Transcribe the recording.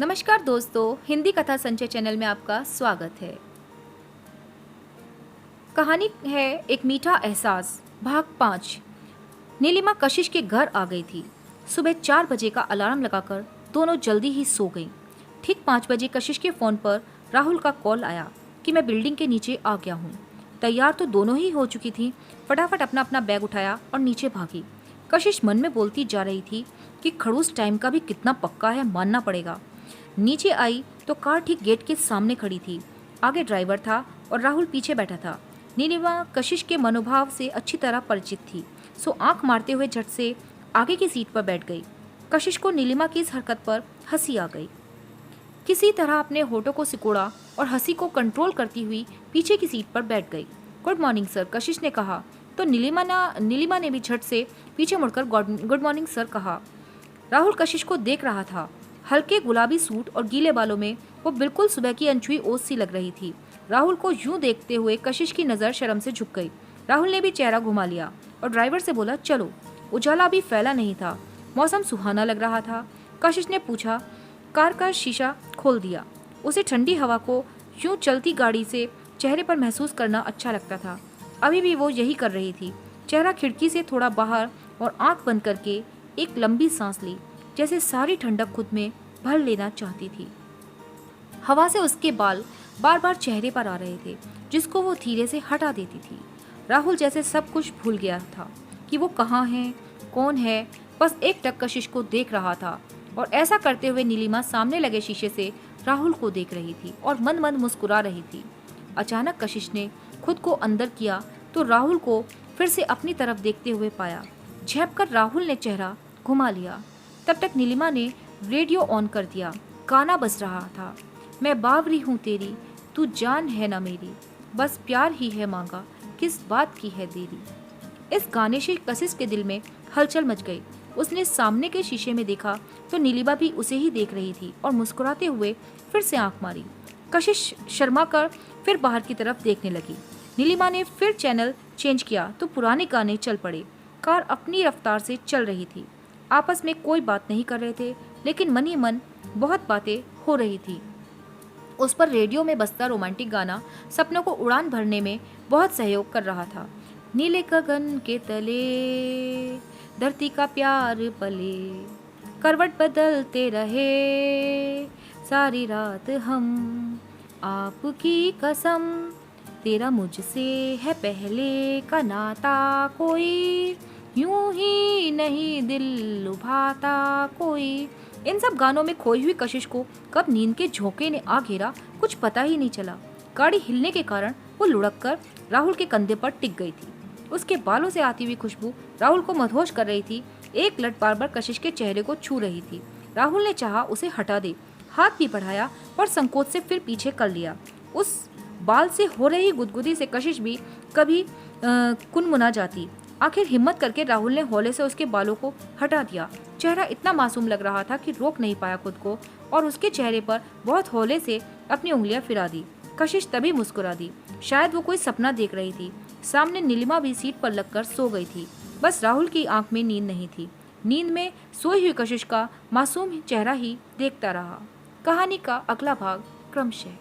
नमस्कार दोस्तों, हिंदी कथा संचय चैनल में आपका स्वागत है। कहानी है एक मीठा एहसास, भाग 5। नीलिमा कशिश के घर आ गई थी। सुबह 4 बजे का अलार्म लगाकर दोनों जल्दी ही सो गईं। ठीक 5 बजे कशिश के फ़ोन पर राहुल का कॉल आया कि मैं बिल्डिंग के नीचे आ गया हूँ। तैयार तो दोनों ही हो चुकी थी। फटाफट अपना अपना बैग उठाया और नीचे भागी। कशिश मन में बोलती जा रही थी कि खड़ूस टाइम का भी कितना पक्का है, मानना पड़ेगा। नीचे आई तो कार ठीक गेट के सामने खड़ी थी। आगे ड्राइवर था और राहुल पीछे बैठा था। नीलिमा कशिश के मनोभाव से अच्छी तरह परिचित थी, सो आंख मारते हुए झट से आगे की सीट पर बैठ गई। कशिश को नीलिमा की इस हरकत पर हंसी आ गई। किसी तरह अपने होठों को सिकोड़ा और हंसी को कंट्रोल करती हुई पीछे की सीट पर बैठ गई। गुड मॉर्निंग सर, कशिश ने कहा तो नीलिमा ने भी झट से पीछे मुड़कर गुड मॉर्निंग सर कहा। राहुल कशिश को देख रहा था। हल्के गुलाबी सूट और गीले बालों में वो बिल्कुल सुबह की अनछुई ओस सी लग रही थी। राहुल को यूं देखते हुए कशिश की नज़र शर्म से झुक गई। राहुल ने भी चेहरा घुमा लिया और ड्राइवर से बोला, चलो। उजाला अभी फैला नहीं था, मौसम सुहाना लग रहा था। कशिश ने पूछा, कार का शीशा खोल दिया। उसे ठंडी हवा को यूं चलती गाड़ी से चेहरे पर महसूस करना अच्छा लगता था। अभी भी वो यही कर रही थी। चेहरा खिड़की से थोड़ा बाहर और आंख बंद करके एक लंबी सांस ली, जैसे सारी ठंडक खुद में भर लेना चाहती थी। हवा से उसके बाल बार बार चेहरे पर आ रहे थे, जिसको वो धीरे से हटा देती थी। राहुल जैसे सब कुछ भूल गया था कि वो कहाँ है, कौन है, बस एक टक कशिश को देख रहा था। और ऐसा करते हुए नीलिमा सामने लगे शीशे से राहुल को देख रही थी और मंद मंद मुस्कुरा रही थी। अचानक कशिश ने खुद को अंदर किया तो राहुल को फिर से अपनी तरफ देखते हुए पाया। झेप कर राहुल ने चेहरा घुमा लिया। तब तक नीलिमा ने रेडियो ऑन कर दिया। गाना बज रहा था, मैं बावरी हूँ तेरी, तू जान है ना मेरी, बस प्यार ही है मांगा, किस बात की है देरी। इस गाने से कशिश के दिल में हलचल मच गई। उसने सामने के शीशे में देखा तो नीलिमा भी उसे ही देख रही थी और मुस्कुराते हुए फिर से आंख मारी। कशिश शर्मा कर फिर बाहर की तरफ देखने लगी। नीलिमा ने फिर चैनल चेंज किया तो पुराने गाने चल पड़े। कार अपनी रफ्तार से चल रही थी। आपस में कोई बात नहीं कर रहे थे, लेकिन मन ही मन बहुत बातें हो रही थी। उस पर रेडियो में बजता रोमांटिक गाना सपनों को उड़ान भरने में बहुत सहयोग कर रहा था। नीले गगन के तले धरती का प्यार पले, करवट बदलते रहे सारी रात हम, आपकी कसम तेरा मुझसे है पहले का नाता, कोई यूं ही नहीं दिल लुभाता कोई। इन सब गानों में खोई हुई कशिश को कब नींद के झोंके ने आ घेरा, कुछ पता ही नहीं चला। गाड़ी हिलने के कारण वो लुढ़क कर राहुल के कंधे पर टिक गई थी। उसके बालों से आती हुई खुशबू राहुल को मदहोश कर रही थी। एक लट बार बार कशिश के चेहरे को छू रही थी। राहुल ने चाहा उसे हटा दे, हाथ भी बढ़ाया पर संकोच से फिर पीछे कर लिया। उस बाल से हो रही गुदगुदी से कशिश भी कभी कुनमुना जाती। आखिर हिम्मत करके राहुल ने हौले से उसके बालों को हटा दिया। चेहरा इतना मासूम लग रहा था कि रोक नहीं पाया खुद को और उसके चेहरे पर बहुत हौले से अपनी उंगलियां फिरा दी। कशिश तभी मुस्कुरा दी। शायद वो कोई सपना देख रही थी। सामने नीलिमा भी सीट पर लगकर सो गई थी। बस राहुल की आंख में नींद नहीं थी। नींद में सोई हुई कशिश का मासूम चेहरा ही देखता रहा। कहानी का अगला भाग क्रमशः।